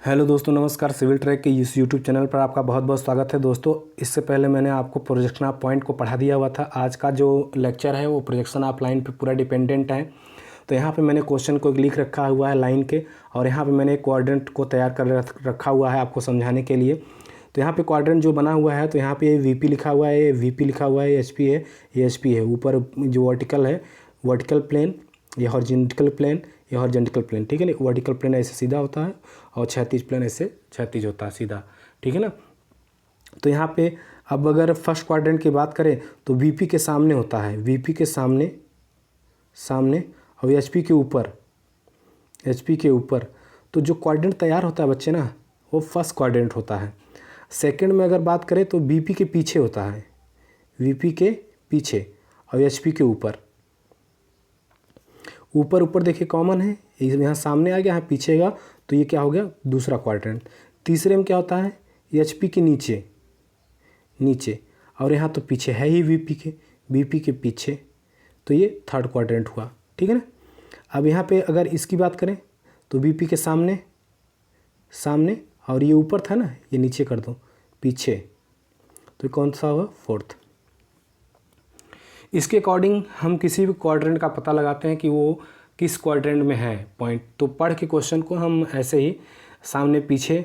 Hello दोस्तों, नमस्कार। Civil track के इस यूट्यूब चैनल पर आपका बहुत बहुत स्वागत है। दोस्तों, इससे पहले मैंने आपको प्रोजेक्शन ऑफ पॉइंट को पढ़ा दिया हुआ था। आज का जो लेक्चर है वो प्रोजेक्शन ऑफ लाइन पे पूरा डिपेंडेंट है। तो यहाँ पे मैंने क्वेश्चन को लिख रखा हुआ है लाइन के, और यहाँ पे मैंने क्वाड्रेंट को तैयार कर रखा हुआ है आपको समझाने के लिए। तो यहाँ पे क्वाड्रेंट जो बना हुआ है, तो यहाँ पे वीपी लिखा हुआ है, वीपी लिखा हुआ है, एचपी है, ये एचपी है। ऊपर जो वर्टिकल है, वर्टिकल प्लेन, ये हॉरिजॉन्टल प्लेन, ये हॉरिजॉन्टल प्लेन, ठीक है ना। वर्टिकल प्लेन ऐसे सीधा होता है और क्षैतिज प्लेन ऐसे क्षैतिज होता है सीधा, ठीक है ना। तो यहाँ पे अब अगर फर्स्ट क्वाड्रेंट की बात करें तो वीपी के सामने होता है, वीपी के सामने और एचपी के ऊपर, एचपी के ऊपर। तो जो क्वाड्रेंट तैयार होता है बच्चे ना, वो फर्स्ट क्वाड्रेंट होता है। सेकंड में अगर बात करें तो वीपी के पीछे होता है, वीपी के पीछे और एचपी के ऊपर। ऊपर ऊपर देखिए कॉमन है, यहाँ सामने आ गया, यहाँ पीछे का, तो ये क्या हो गया, दूसरा क्वाड्रेंट। तीसरे में क्या होता है, एचपी के नीचे, नीचे, और यहाँ तो पीछे है ही वीपी के पीछे, तो ये थर्ड क्वाड्रेंट हुआ, ठीक है ना। अब यहाँ पे अगर इसकी बात करें तो वीपी के सामने, सामने, और ये ऊपर था ना, ये नीचे कर दो, पीछे, तो कौन सा हुआ, फोर्थ। इसके अकॉर्डिंग हम किसी भी क्वाड्रेंट का पता लगाते हैं कि वो किस क्वाड्रेंट में है पॉइंट। तो पढ़ के क्वेश्चन को हम ऐसे ही सामने पीछे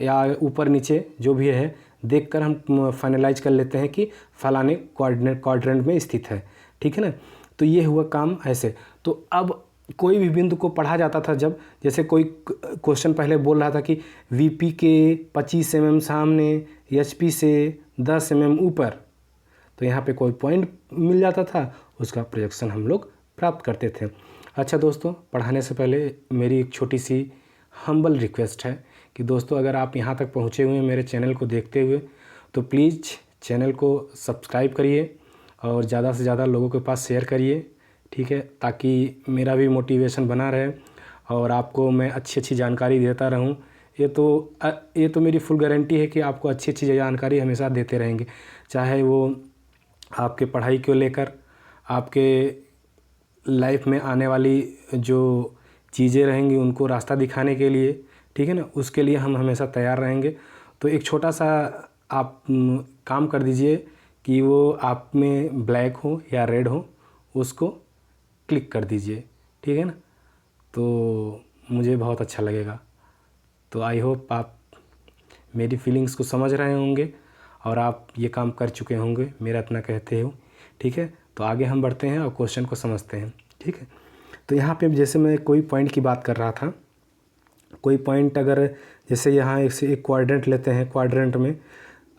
या ऊपर नीचे जो भी है देखकर हम फाइनलाइज कर लेते हैं कि फलाने क्वाड्रेंट में स्थित है, ठीक है ना। तो ये हुआ काम ऐसे। तो अब कोई भी बिंदु को पढ़ा जाता था, जब जैसे कोई क्वेश्चन पहले बोल रहा था कि वीपी के 25 mm सामने, एचपी से 10 mm ऊपर, तो यहाँ पे कोई पॉइंट मिल जाता था, उसका प्रोजेक्शन हम लोग प्राप्त करते थे। अच्छा दोस्तों, पढ़ाने से पहले मेरी एक छोटी सी हम्बल रिक्वेस्ट है कि दोस्तों, अगर आप यहाँ तक पहुँचे हुए हैं मेरे चैनल को देखते हुए, तो प्लीज़ चैनल को सब्सक्राइब करिए और ज़्यादा से ज़्यादा लोगों के पास शेयर करिए, ठीक है, ताकि मेरा भी मोटिवेशन बना रहे और आपको मैं अच्छी अच्छी जानकारी देता रहूँ। ये तो मेरी फुल गारंटी है कि आपको अच्छी अच्छी जानकारी हमेशा देते रहेंगे, चाहे वो आपके पढ़ाई को लेकर, आपके लाइफ में आने वाली जो चीज़ें रहेंगी उनको रास्ता दिखाने के लिए, ठीक है ना, उसके लिए हम हमेशा तैयार रहेंगे। तो एक छोटा सा आप काम कर दीजिए कि वो आप में ब्लैक हो या रेड हो, उसको क्लिक कर दीजिए, ठीक है ना। तो मुझे बहुत अच्छा लगेगा। तो आई होप आप मेरी फीलिंग्स को समझ रहे होंगे और आप ये काम कर चुके होंगे, मेरा इतना कहते हो, ठीक है। तो आगे हम बढ़ते हैं और क्वेश्चन को समझते हैं, ठीक है। तो यहाँ पे जैसे मैं कोई पॉइंट की बात कर रहा था, कोई पॉइंट अगर जैसे यहाँ एक क्वाड्रेंट लेते हैं, क्वाड्रेंट में,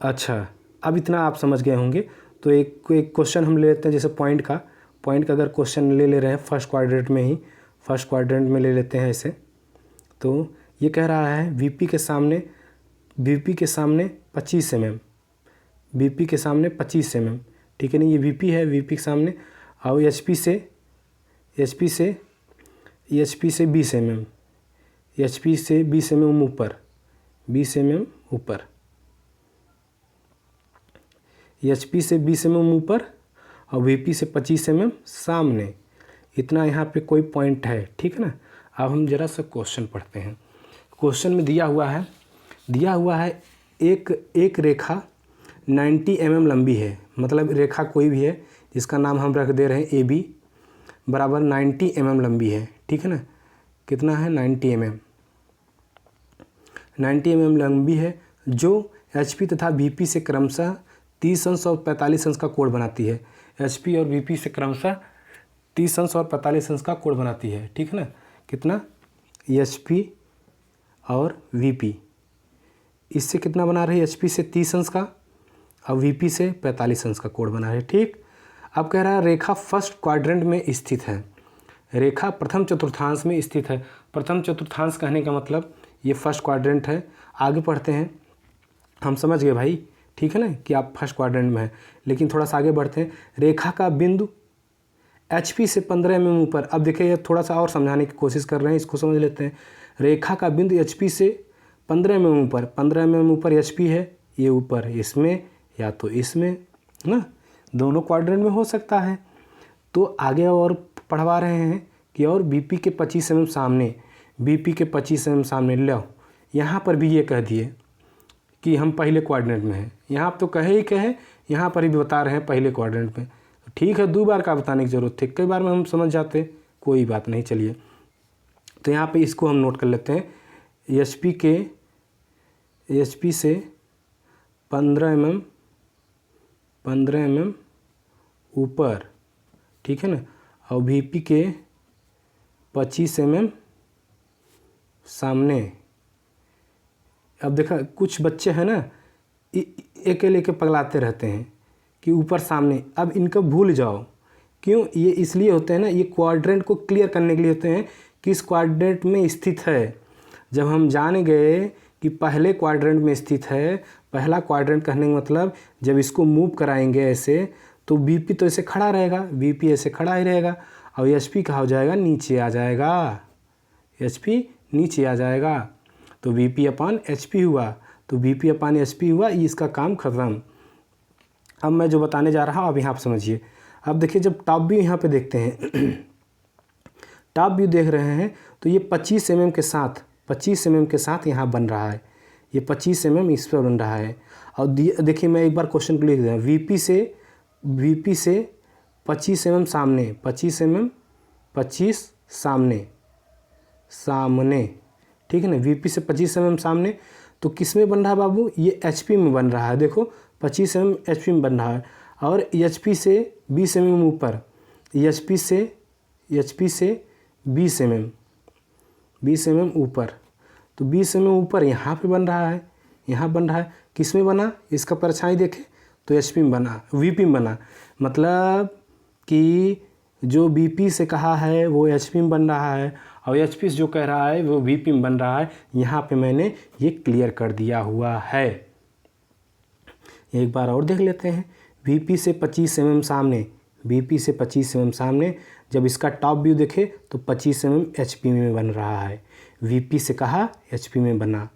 अच्छा अब इतना आप समझ गए होंगे। तो एक क्वेश्चन हम ले लेते हैं, जैसे पॉइंट का अगर क्वेश्चन ले रहे हैं फर्स्ट क्वाड्रेंट में ही, फर्स्ट क्वाड्रेंट में ले लेते हैं ऐसे। तो ये कह रहा है वीपी के सामने 25 mm, वीपी के सामने 25 mm, ठीक है ना। ये वीपी है, वीपी के सामने, और एचपी से 20 mm, एचपी से 20 mm ऊपर, 20 mm ऊपर, एचपी से 20 mm ऊपर और वीपी से 25 mm सामने। इतना यहाँ पे कोई पॉइंट है, ठीक है ना। अब हम जरा सा क्वेश्चन पढ़ते हैं। क्वेश्चन में दिया हुआ है एक रेखा 90 mm लंबी है, मतलब रेखा कोई भी है जिसका नाम हम रख दे रहे हैं AB, बराबर 90 mm लंबी है, ठीक है ना। कितना है, 90 mm, 90 mm लंबी है, जो HP तथा VP से क्रमशः 30 अंश और 45 अंश का कोण बनाती है। HP और VP से क्रमशः 30 अंश और 45 अंश का कोण बनाती है, ठीक है ना। कितना, HP और VP इससे कितना बना रहे हैं, HP से 30 अंश का और VP से 45 अंश का कोण बना रहे हैं, ठीक। अब कह रहा है रेखा फर्स्ट क्वाड्रेंट में स्थित है, रेखा प्रथम चतुर्थांश में स्थित है। प्रथम चतुर्थांश कहने का मतलब ये फर्स्ट क्वाड्रेंट है। आगे पढ़ते हैं, हम समझ गए भाई, ठीक है ना, कि आप फर्स्ट क्वाड्रेंट में है। लेकिन थोड़ा सा आगे बढ़ते हैं। रेखा का बिंदु HP से 15 mm ऊपर। अब देखिए, थोड़ा सा और समझाने की कोशिश कर रहे हैं, इसको समझ लेते हैं। रेखा का बिंदु HP से 15 mm ऊपर, 15 mm ऊपर HP है, ये ऊपर इसमें या तो इसमें ना, दोनों क्वाड्रेंट में हो सकता है। तो आगे और पढ़वा रहे हैं कि और बीपी के 25 mm सामने, बीपी के 25 mm सामने लो, यहाँ पर भी ये कह दिए कि हम पहले क्वाड्रेंट में हैं। यहाँ तो कहे यहाँ पर भी बता रहे हैं पहले क्वाड्रेंट में। ठीक है, 2 बार का बताने की ज़रूरत थी, कई बार में हम समझ जाते, कोई बात नहीं। चलिए तो यहाँ पे इसको हम नोट कर लेते हैं। एच पी से 15 mm ऊपर, ठीक है ना, और वी पी के 25 mm सामने। अब देखा कुछ बच्चे हैं ना एक लेके पगलाते रहते हैं कि ऊपर सामने, अब इनको भूल जाओ। क्यों? ये इसलिए होते हैं ना, ये क्वाड्रेंट को क्लियर करने के लिए होते हैं, किस क्वाड्रेंट में स्थित है। जब हम जान गए कि पहले क्वाड्रेंट में स्थित है, पहला क्वाड्रेंट कहने का मतलब जब इसको मूव कराएंगे ऐसे तो बीपी तो ऐसे खड़ा रहेगा, बीपी ऐसे खड़ा ही रहेगा, और एचपी कहाँ हो जाएगा, नीचे आ जाएगा, एचपी नीचे आ जाएगा। तो वीपी अपान एचपी हुआ, तो वीपी अपान एचपी हुआ, इसका काम खत्म। अब मैं जो बताने जा रहा हूँ अब यहाँ पर समझिए। अब देखिए जब टॉप व्यू यहाँ पे देखते हैं टॉप व्यू देख रहे हैं तो ये 25 mm के साथ यहाँ बन रहा है, ये 25 mm इस पर बन रहा है। और देखिए मैं एक बार क्वेश्चन को लिख दूँ, वीपी से 25 mm सामने, 25 mm 25 सामने, ठीक है ना, वीपी से 25 mm सामने। तो किस में बन रहा है बाबू, ये एचपी में बन रहा है। देखो 25 mm एचपी में बन रहा है, और एचपी से 20 mm ऊपर, एचपी से 20 mm ऊपर, तो 20 mm ऊपर यहाँ पे बन रहा है, यहाँ बन रहा है। किस में बना, इसका परछाई देखें तो एचपी में बना, वीपी में बना। मतलब कि जो बीपी से कहा है वो एचपी में बन रहा है, और एचपी से जो कह रहा है वो वीपी में बन रहा है। यहाँ पे मैंने ये क्लियर कर दिया हुआ है। एक बार और देख लेते हैं। वीपी से 25 mm सामने, वीपी से 25 mm सामने, जब इसका टॉप व्यू देखे तो 25 mm एचपी में बन रहा है। वीपी से कहा एचपी में बना,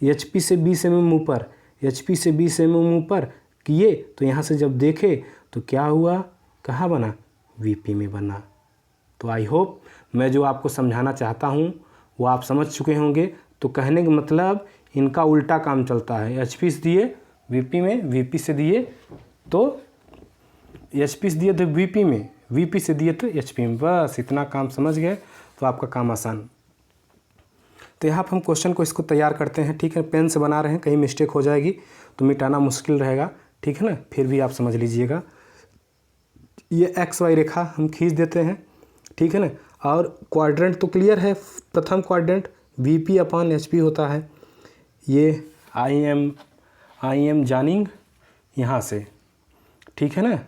एचपी से 20 mm ऊपर, एचपी से 20 mm ऊपर किए तो यहाँ से जब देखे तो क्या हुआ, कहाँ बना, वीपी में बना। तो आई होप मैं जो आपको समझाना चाहता हूँ वो आप समझ चुके होंगे। तो कहने का मतलब इनका उल्टा काम चलता है, एचपी से दिए वीपी में, वीपी से दिए तो एचपी से दिए तो वीपी में, वीपी से दिए तो एचपी में। बस इतना काम समझ गए तो आपका काम आसान। तो यहाँ पर हम क्वेश्चन को इसको तैयार करते हैं, ठीक है। पेन से बना रहे हैं, कहीं मिस्टेक हो जाएगी तो मिटाना मुश्किल रहेगा, ठीक है ना, फिर भी आप समझ लीजिएगा। ये एक्स वाई रेखा हम खींच देते हैं, ठीक है ना। और क्वाड्रेंट तो क्लियर है, प्रथम क्वाड्रेंट वीपी अपान एचपी होता है। ये आई एम जानिंग यहाँ से, ठीक है ना,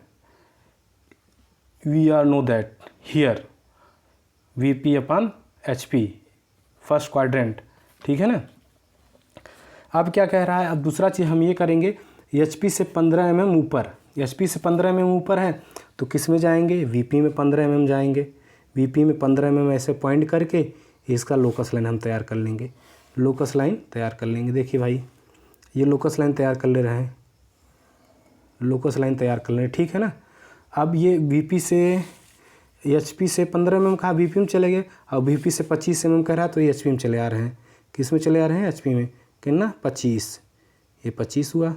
we are know that here VP upon HP first quadrant, ठीक है ना। अब क्या कह रहा है, अब दूसरा चीज़ हम ये करेंगे, एचपी से 15 mm ऊपर, एचपी से 15 mm ऊपर है तो किस में जाएंगे, वीपी में 15 mm जाएंगे। वीपी में 15 mm ऐसे पॉइंट करके इसका लोकस लाइन हम तैयार कर लेंगे, लोकस लाइन तैयार कर लेंगे। देखिए भाई ये लोकस लाइन तैयार कर ले रहे हैं, लोकस लाइन तैयार कर ले रहे हैं, ठीक है ना। अब ये वीपी से एचपी से 15 mm कहा, वीपी में चले गए, और वीपी से 25 mm कह रहा है तो ये एचपी में चले आ रहे हैं। किस में चले आ रहे हैं, एचपी में, कितना 25, ये 25 हुआ,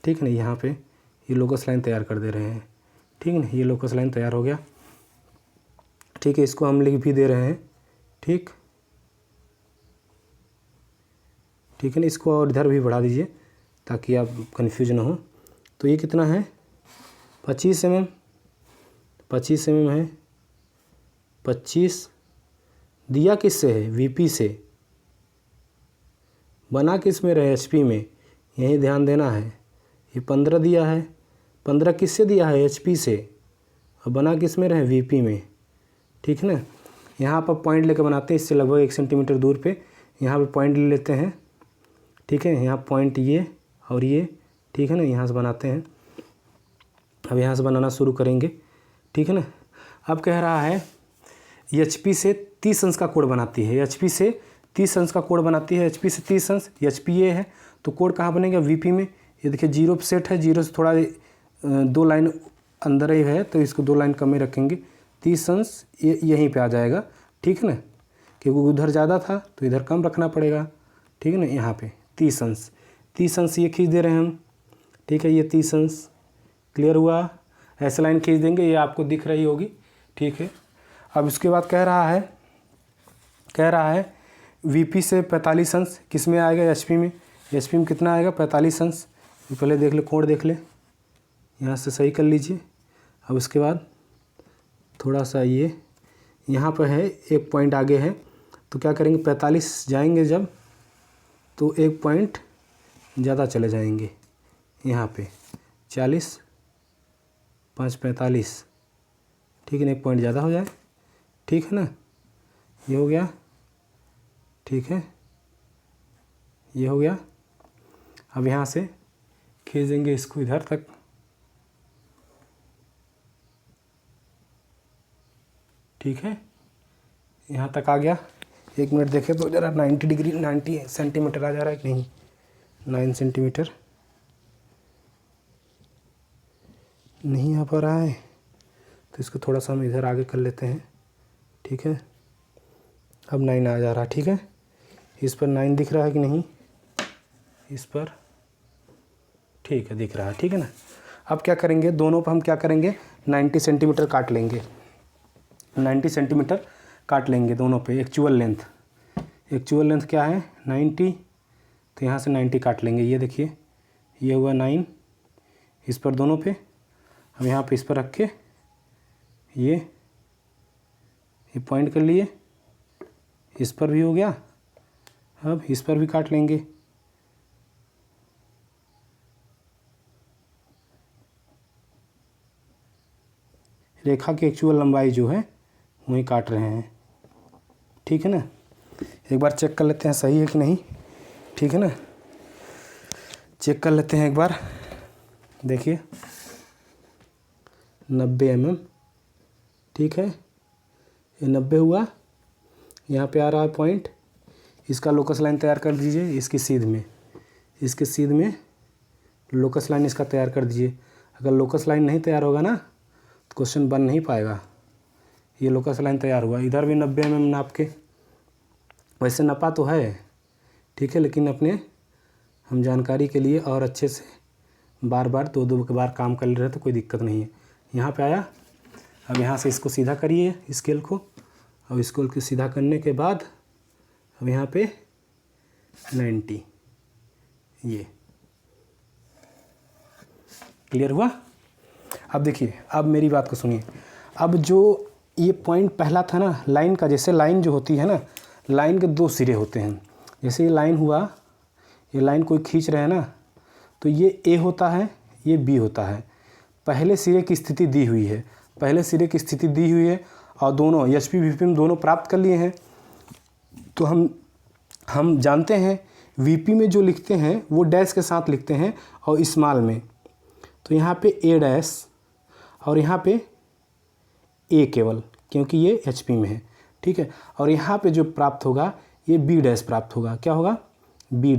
ठीक है ना। यहाँ पे ये लोकस लाइन तैयार कर दे रहे हैं, ठीक है ना, ये लोकस लाइन तैयार हो गया, ठीक है। इसको हम लिख भी दे रहे हैं, ठीक है ना। इसको और इधर भी बढ़ा दीजिए ताकि आप कन्फ्यूज ना हो। तो ये कितना है, 25 mm, 25 mm है, 25 दिया किससे है, वीपी से, बना किस में रहे, एचपी में, यही ध्यान देना है। ये 15 दिया है, 15 किससे दिया है, एचपी से, और बना किस में रहे, वीपी में, ठीक है ना। यहाँ पर पॉइंट लेकर बनाते हैं, इससे लगभग 1 सेंटीमीटर दूर पे यहाँ पे पॉइंट ले लेते हैं, ठीक है। यहाँ पॉइंट ये और ये, ठीक है ना, यहाँ से बनाते हैं। अब यहाँ से बनाना शुरू करेंगे, ठीक है ना। अब कह रहा है एचपी से 30 अंश का कोण बनाती है, एचपी से 30 अंश का कोण बनाती है, एचपी से 30 अंश, एचपी ये है तो कोण कहाँ बनेगा, वीपी में। ये देखिए 0 पे सेट है, 0 से थोड़ा 2 लाइन अंदर ही है तो इसको 2 लाइन कम में रखेंगे, 30 अंश ये यहीं पे आ जाएगा, ठीक है ना। क्योंकि उधर ज़्यादा था तो इधर कम रखना पड़ेगा, ठीक है ना। यहाँ पे 30 अंश ये खींच दे रहे हैं हम, ठीक है। ये 30 अंश क्लियर हुआ। ऐसे लाइन खींच देंगे, ये आपको दिख रही होगी, ठीक है। अब इसके बाद कह रहा है वीपी से 45 अंश किस में आएगा, एचपी में। एचपी में कितना आएगा, 45 अंश। पहले देख ले, कोण देख ले, यहाँ से सही कर लीजिए। अब उसके बाद थोड़ा सा ये यहाँ पर है, एक पॉइंट आगे है, तो क्या करेंगे, 45 जाएंगे जब, तो एक पॉइंट ज़्यादा चले जाएंगे यहाँ पे, 40 5 45, ठीक है ना, एक पॉइंट ज़्यादा हो जाए, ठीक है ना। ये हो गया, ठीक है, ये हो गया। अब यहाँ से खींचेंगे इसको इधर तक, ठीक है, यहाँ तक आ गया। 1 मिनट देखें तो ज़रा 90 डिग्री 90 सेंटीमीटर आ जा रहा है कि नहीं, 9 सेंटीमीटर नहीं आ पा रहा है, तो इसको थोड़ा सा हम इधर आगे कर लेते हैं, ठीक है। अब 9 आ जा रहा है, ठीक है। इस पर 9 दिख रहा है कि नहीं, इस पर, ठीक है, दिख रहा है, ठीक है ना। अब क्या करेंगे, दोनों पर हम क्या करेंगे, 90 सेंटीमीटर काट लेंगे, 90 सेंटीमीटर काट लेंगे दोनों पे। एक्चुअल लेंथ क्या है, 90, तो यहाँ से 90 काट लेंगे। ये देखिए, ये हुआ 9 इस पर दोनों पे। अब यहाँ पे इस पर रख के ये पॉइंट कर लिए, इस पर भी हो गया। अब इस पर भी काट लेंगे, रेखा की एक्चुअल लंबाई जो है वही काट रहे हैं, ठीक है ना। एक बार चेक कर लेते हैं सही है कि नहीं, ठीक है ना। चेक कर लेते हैं एक बार, देखिए 90 mm, ठीक है, ये 90 हुआ। यहाँ पे आ रहा है पॉइंट, इसका लोकस लाइन तैयार कर दीजिए, इसके सीध में लोकस लाइन इसका तैयार कर दीजिए। अगर लोकस लाइन नहीं तैयार होगा ना तो क्वेश्चन बन नहीं पाएगा। ये लोकस लाइन तैयार हुआ, इधर भी 90 mm नाप के, वैसे नपा तो है, ठीक है, लेकिन अपने हम जानकारी के लिए और अच्छे से बार बार 2-2 बार काम कर रहे हैं तो कोई दिक्कत नहीं है। यहाँ पे आया। अब यहाँ से इसको सीधा करिए स्केल को, और स्केल को सीधा करने के बाद अब यहाँ पे 90, ये क्लियर हुआ। अब देखिए, अब मेरी बात को सुनिए। अब जो ये पॉइंट पहला था ना लाइन का, जैसे लाइन जो होती है ना, लाइन के 2 सिरे होते हैं। जैसे ये लाइन हुआ, ये लाइन कोई खींच रहे हैं ना, तो ये ए होता है, ये बी होता है। पहले सिरे की स्थिति दी हुई है, और दोनों एचपी वीपी में दोनों प्राप्त कर लिए हैं। तो हम जानते हैं वीपी में जो लिखते हैं वो डैश के साथ लिखते हैं, और स्मॉल में तो यहाँ पे ए डैश और यहाँ पे ए केवल, क्योंकि ये एचपी में है, ठीक है। और यहाँ पे जो प्राप्त होगा ये बी डैश प्राप्त होगा। क्या होगा, बी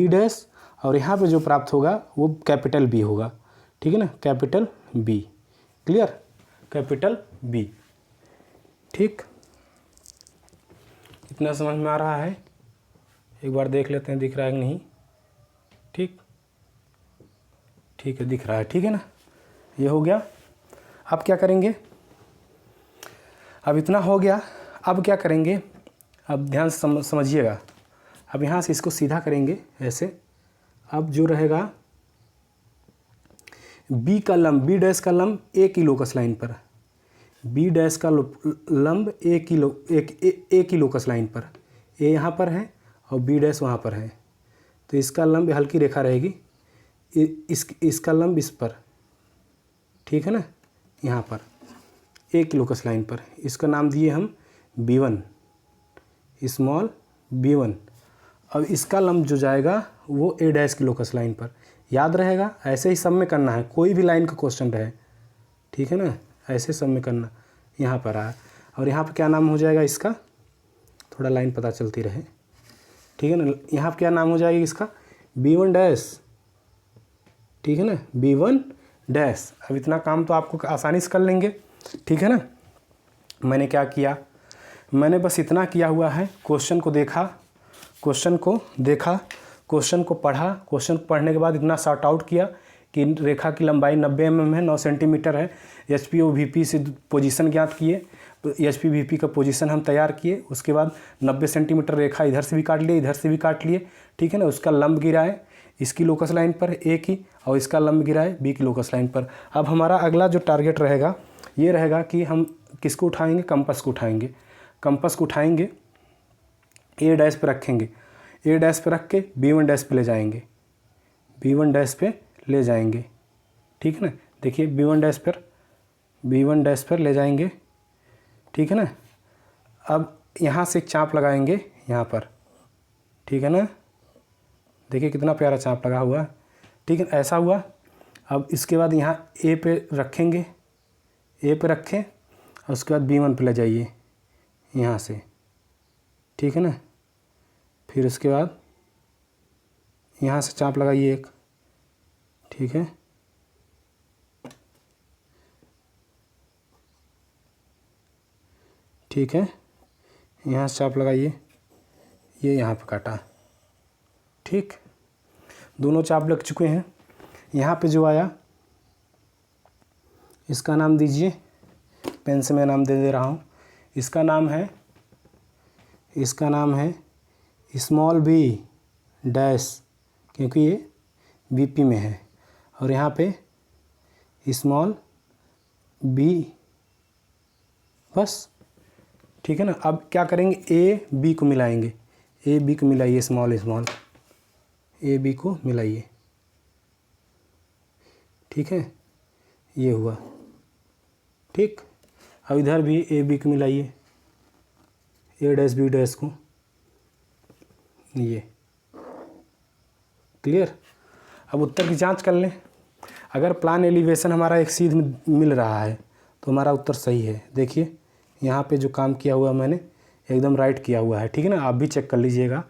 डैश, और यहाँ पे जो प्राप्त होगा वो कैपिटल बी होगा, ठीक है ना, capital B. Clear, capital B, ठीक। इतना समझ में आ रहा है, एक बार देख लेते हैं दिख रहा है कि नहीं, ठीक है, दिख रहा है, ठीक है ना। ये हो गया। अब क्या करेंगे, अब इतना हो गया, अब क्या करेंगे, अब ध्यान से समझिएगा। अब यहाँ से इसको सीधा करेंगे ऐसे। अब जो रहेगा बी डैश का लंब ए की लोकस लाइन पर, बी डैश का लंब ए की लोकस लाइन पर, ए यहाँ पर है और बी डैश वहाँ पर है, तो इसका लंब हल्की रेखा रहेगी, इसका लंब इस पर, ठीक है ना, यहाँ पर ए की लोकस लाइन पर। इसका नाम दिए हम B1, स्मॉल B1। अब इसका लंब जो जाएगा वो ए डैश की लोकस लाइन पर। याद रहेगा, ऐसे ही सब में करना है, कोई भी लाइन का क्वेश्चन रहे, ठीक है ना, ऐसे सब में करना। यहाँ पर आया, और यहाँ पर क्या नाम हो जाएगा इसका, थोड़ा लाइन पता चलती रहे, ठीक है ना। यहाँ पर क्या नाम हो जाएगा इसका, B1 डैश, ठीक है ना, B1 डैश। अब इतना काम तो आपको आसानी से कर लेंगे, ठीक है ना। मैंने क्या किया, मैंने बस इतना किया हुआ है, क्वेश्चन को देखा, क्वेश्चन को पढ़ा, क्वेश्चन पढ़ने के बाद इतना सॉर्ट आउट किया कि रेखा की लंबाई 90 mm है, 9 सेंटीमीटर है। HP और VP से पोजीशन ज्ञात किए, HP VP का पोजीशन हम तैयार किए। उसके बाद 90 सेंटीमीटर रेखा इधर से भी काट लिए, इधर से भी काट लिए, ठीक है ना। उसका लंब गिराए इसकी लोकस लाइन पर A की, और इसका लंब गिराए B की लोकस लाइन पर। अब हमारा अगला जो टारगेट रहेगा ये रहेगा कि हम किसको उठाएंगे, कंपास को उठाएंगे। कंपास को उठाएंगे, A डैश पर रखेंगे, A डैश पर रख के B1 डैश पे ले जाएंगे, B1 डैश पे ले जाएंगे, ठीक है ना। देखिए B1 डैश पर ले जाएंगे, ठीक है ना। अब यहाँ से एक चाप लगाएंगे यहाँ पर, ठीक है ना। देखिए कितना प्यारा चाप लगा हुआ है, ठीक है, ऐसा हुआ। अब इसके बाद यहाँ A पे रखेंगे, A पे रखें, और उसके बाद B1 पे ले जाइए यहाँ से, ठीक है ना। फिर उसके बाद यहाँ से चाप लगाइए एक, ठीक है, ठीक है। यहाँ से चाप लगाइए, ये यहाँ पे काटा, ठीक। दोनों चाप लग चुके हैं। यहाँ पे जो आया इसका नाम दीजिए, पेन से मैं नाम दे रहा हूँ। इसका नाम है स्मॉल b डैश, क्योंकि ये VP में है, और यहाँ पे स्मॉल b, बस, ठीक है ना। अब क्या करेंगे, A B को मिलाएंगे, A B को मिलाइए, स्मॉल A B को मिलाइए, ठीक है, ये हुआ, ठीक। अब इधर भी A B को मिलाइए, A डैश B डैश को, ये क्लियर। अब उत्तर की जांच कर लें। अगर प्लान एलिवेशन हमारा एक सीध में मिल रहा है तो हमारा उत्तर सही है। देखिए यहाँ पे जो काम किया हुआ मैंने एकदम राइट किया हुआ है, ठीक है ना। आप भी चेक कर लीजिएगा।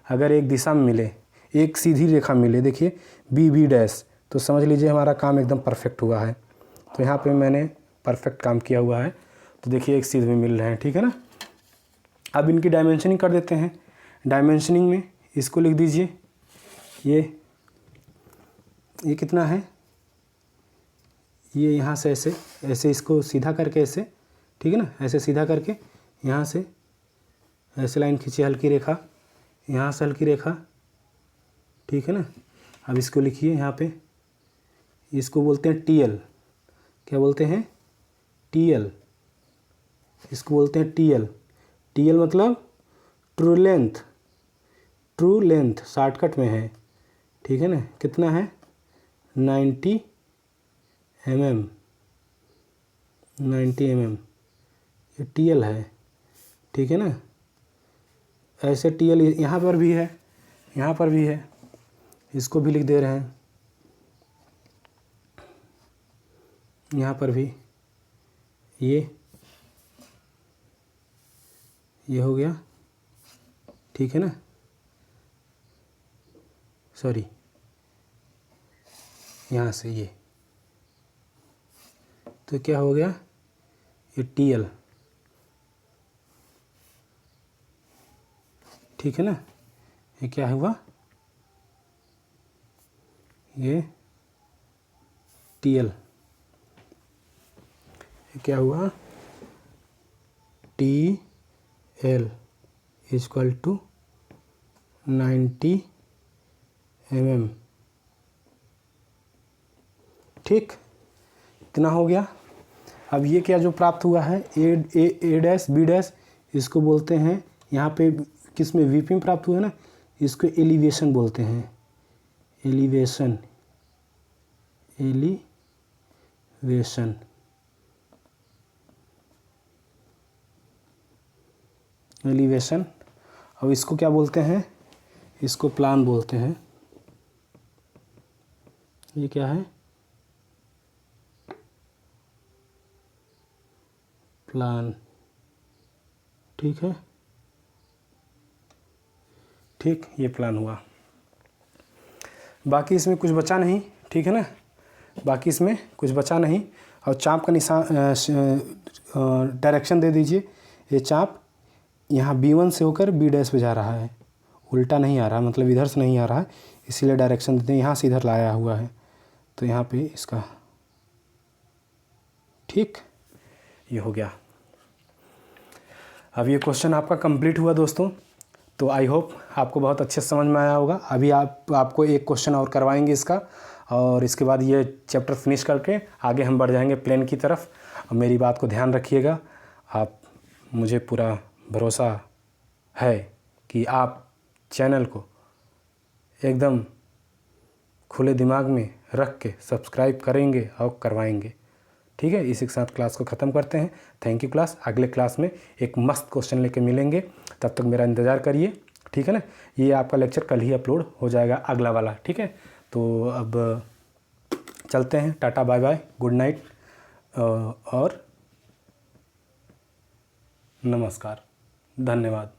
अगर एक दिशा में मिले, एक सीधी रेखा मिले, देखिए B डैश, तो समझ लीजिए हमारा काम एकदम परफेक्ट हुआ है। तो यहाँ पे मैंने परफेक्ट काम किया हुआ है, तो देखिए एक सीध में मिल रहे हैं, ठीक है ना। अब इनकी डायमेंशनिंग कर देते हैं। डायमेंशनिंग में इसको लिख दीजिए, ये कितना है, ये यहाँ से ऐसे इसको सीधा करके ऐसे, ठीक है ना, ऐसे सीधा करके यहाँ से ऐसे लाइन खींचिए, हल्की रेखा, यहाँ से हल्की रेखा, ठीक है ना। अब इसको लिखिए यहाँ पे, इसको बोलते हैं TL। क्या बोलते हैं, TL। इसको बोलते हैं TL मतलब ट्रू लेंथ, शॉर्टकट में है, ठीक है ना। कितना है, 90 mm, ये TL है, ठीक है ना। ऐसे TL यहाँ पर भी है, यहाँ पर भी है, इसको भी लिख दे रहे हैं, यहाँ पर भी ये हो गया, ठीक है ना। सॉरी, यहाँ से ये, तो क्या हो गया, ये TL, ठीक है ना। ये क्या हुआ, ये TL, ये क्या हुआ, TL इक्वल टू 90 mm, ठीक, इतना हो गया। अब ये क्या जो प्राप्त हुआ है, A डैश B डैश, इसको बोलते हैं, यहाँ पे किस में, VP में प्राप्त हुआ है ना, इसको एलिवेशन बोलते हैं, एलिवेशन। अब इसको क्या बोलते हैं, इसको प्लान बोलते हैं। ये क्या है, प्लान, ठीक है, ठीक, ये प्लान हुआ। बाकी इसमें कुछ बचा नहीं, ठीक है ना, बाकी इसमें कुछ बचा नहीं। और चाप का निशान डायरेक्शन दे दीजिए, ये चाप यहाँ B1 से होकर B डैश पे जा रहा है, उल्टा नहीं आ रहा, मतलब इधर से नहीं आ रहा है, इसीलिए डायरेक्शन देते हैं यहाँ से इधर लाया हुआ है। तो यहाँ पे इसका ठीक ये हो गया। अब ये क्वेश्चन आपका कंप्लीट हुआ दोस्तों। तो आई होप आपको बहुत अच्छे से समझ में आया होगा। अभी आपको एक क्वेश्चन और करवाएंगे इसका, और इसके बाद ये चैप्टर फिनिश करके आगे हम बढ़ जाएंगे प्लेन की तरफ। और मेरी बात को ध्यान रखिएगा, आप मुझे पूरा भरोसा है कि आप चैनल को एकदम खुले दिमाग में रख के सब्सक्राइब करेंगे और करवाएंगे। ठीक है, इसी के साथ क्लास को ख़त्म करते हैं। Thank you class. अगले क्लास में एक मस्त क्वेश्चन लेके मिलेंगे, तब तक मेरा इंतज़ार करिए। ठीक है ना, ये आपका लेक्चर कल ही अपलोड हो जाएगा, अगला वाला। ठीक है, तो अब चलते हैं। Ta ta bye bye, good night और नमस्कार, धन्यवाद।